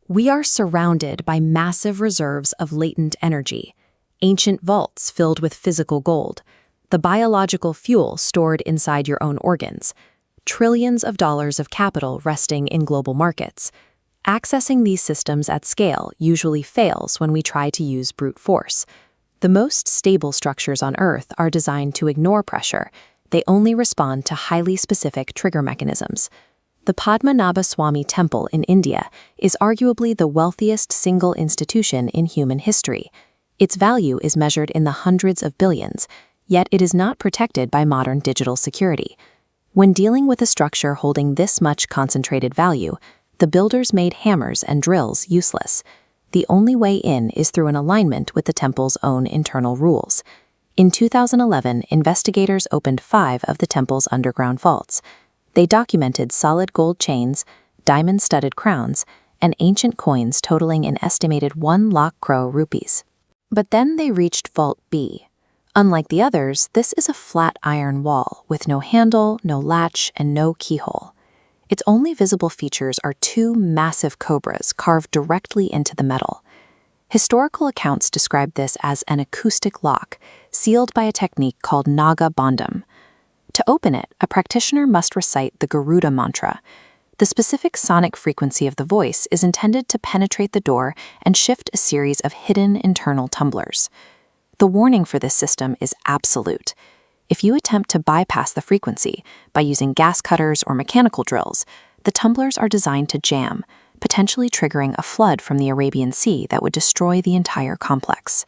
We are surrounded by massive reserves of latent energy, ancient vaults filled with physical gold, the biological fuel stored inside your own organs, trillions of dollars of capital resting in global markets. Accessing these systems at scale usually fails when we try to use brute force. The most stable structures on Earth are designed to ignore pressure. They only respond to highly specific trigger mechanisms. The Padmanabha Swami Temple in India is arguably the wealthiest single institution in human history. Its value is measured in the hundreds of billions, yet it is not protected by modern digital security. When dealing with a structure holding this much concentrated value, the builders made hammers and drills useless. The only way in is through an alignment with the temple's own internal rules. In 2011, investigators opened 5 of the temple's underground vaults. They documented solid gold chains, diamond-studded crowns, and ancient coins totaling an estimated 1 lakh crore rupees. But then they reached Vault B. Unlike the others, this is a flat iron wall with no handle, no latch, and no keyhole. Its only visible features are 2 massive cobras carved directly into the metal. Historical accounts describe this as an acoustic lock, sealed by a technique called Naga Bandham. To open it, a practitioner must recite the Garuda mantra. The specific sonic frequency of the voice is intended to penetrate the door and shift a series of hidden internal tumblers. The warning for this system is absolute. If you attempt to bypass the frequency by using gas cutters or mechanical drills, the tumblers are designed to jam, potentially triggering a flood from the Arabian Sea that would destroy the entire complex.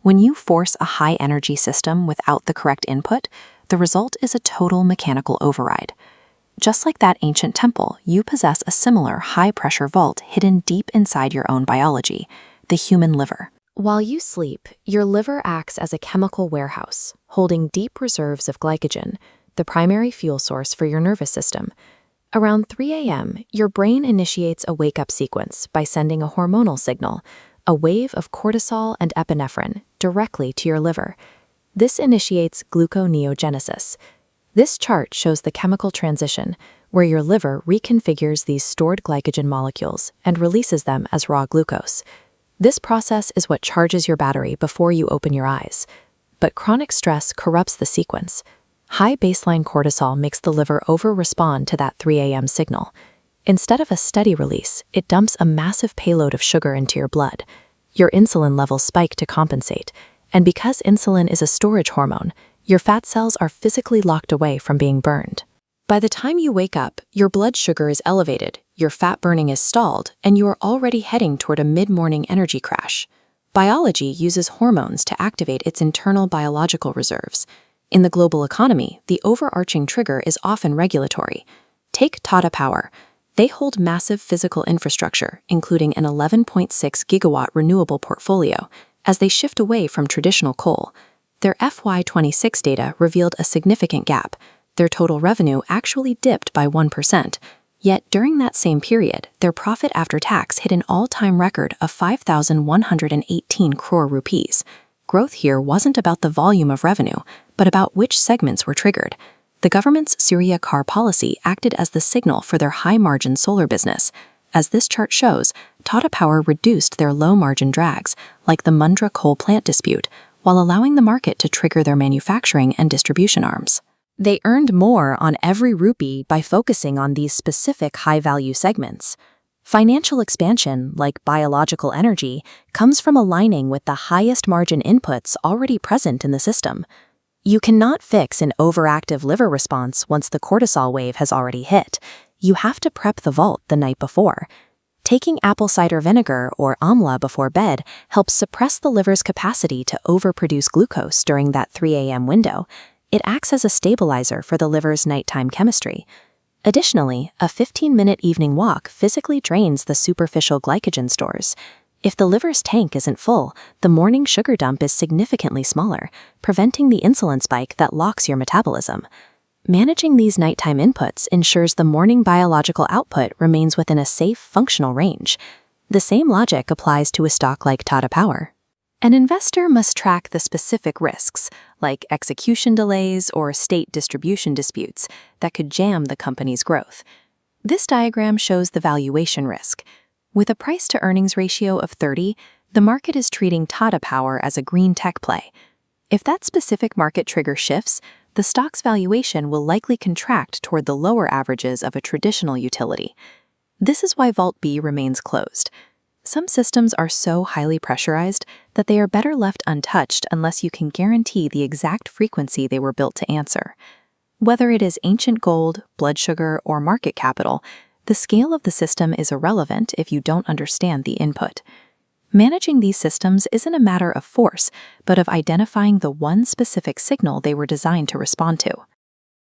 When you force a high-energy system without the correct input, the result is a total mechanical override. Just like that ancient temple, you possess a similar high-pressure vault hidden deep inside your own biology, the human liver. While you sleep, your liver acts as a chemical warehouse, holding deep reserves of glycogen, the primary fuel source for your nervous system. Around 3 a.m., your brain initiates a wake-up sequence by sending a hormonal signal, a wave of cortisol and epinephrine, directly to your liver. This initiates gluconeogenesis. This chart shows the chemical transition, where your liver reconfigures these stored glycogen molecules and releases them as raw glucose. This process is what charges your battery before you open your eyes. But chronic stress corrupts the sequence. High baseline cortisol makes the liver over-respond to that 3 a.m. signal. Instead of a steady release, it dumps a massive payload of sugar into your blood. Your insulin levels spike to compensate. And because insulin is a storage hormone, your fat cells are physically locked away from being burned. By the time you wake up, your blood sugar is elevated, your fat burning is stalled, and you are already heading toward a mid-morning energy crash. Biology uses hormones to activate its internal biological reserves. In the global economy, the overarching trigger is often regulatory. Take Tata Power. They hold massive physical infrastructure, including an 11.6 gigawatt renewable portfolio, as they shift away from traditional coal. Their FY26 data revealed a significant gap. Their total revenue actually dipped by 1%. Yet during that same period, their profit after tax hit an all-time record of 5,118 crore rupees. Growth here wasn't about the volume of revenue, but about which segments were triggered. The government's Surya Car policy acted as the signal for their high-margin solar business. As this chart shows, Tata Power reduced their low-margin drags, like the Mundra coal plant dispute, while allowing the market to trigger their manufacturing and distribution arms. They earned more on every rupee by focusing on these specific high-value segments. Financial expansion, like biological energy, comes from aligning with the highest margin inputs already present in the system. You cannot fix an overactive liver response once the cortisol wave has already hit. You have to prep the vault the night before. Taking apple cider vinegar or amla before bed helps suppress the liver's capacity to overproduce glucose during that 3 a.m. window. It acts as a stabilizer for the liver's nighttime chemistry. Additionally, a 15-minute evening walk physically drains the superficial glycogen stores. If the liver's tank isn't full, the morning sugar dump is significantly smaller, preventing the insulin spike that locks your metabolism. Managing these nighttime inputs ensures the morning biological output remains within a safe, functional range. The same logic applies to a stock like Tata Power. An investor must track the specific risks, like execution delays or state distribution disputes, that could jam the company's growth. This diagram shows the valuation risk. With a price-to-earnings ratio of 30, the market is treating Tata Power as a green tech play. If that specific market trigger shifts, the stock's valuation will likely contract toward the lower averages of a traditional utility. This is why Vault B remains closed. Some systems are so highly pressurized that they are better left untouched unless you can guarantee the exact frequency they were built to answer. Whether it is ancient gold, blood sugar, or market capital, the scale of the system is irrelevant if you don't understand the input. Managing these systems isn't a matter of force, but of identifying the one specific signal they were designed to respond to.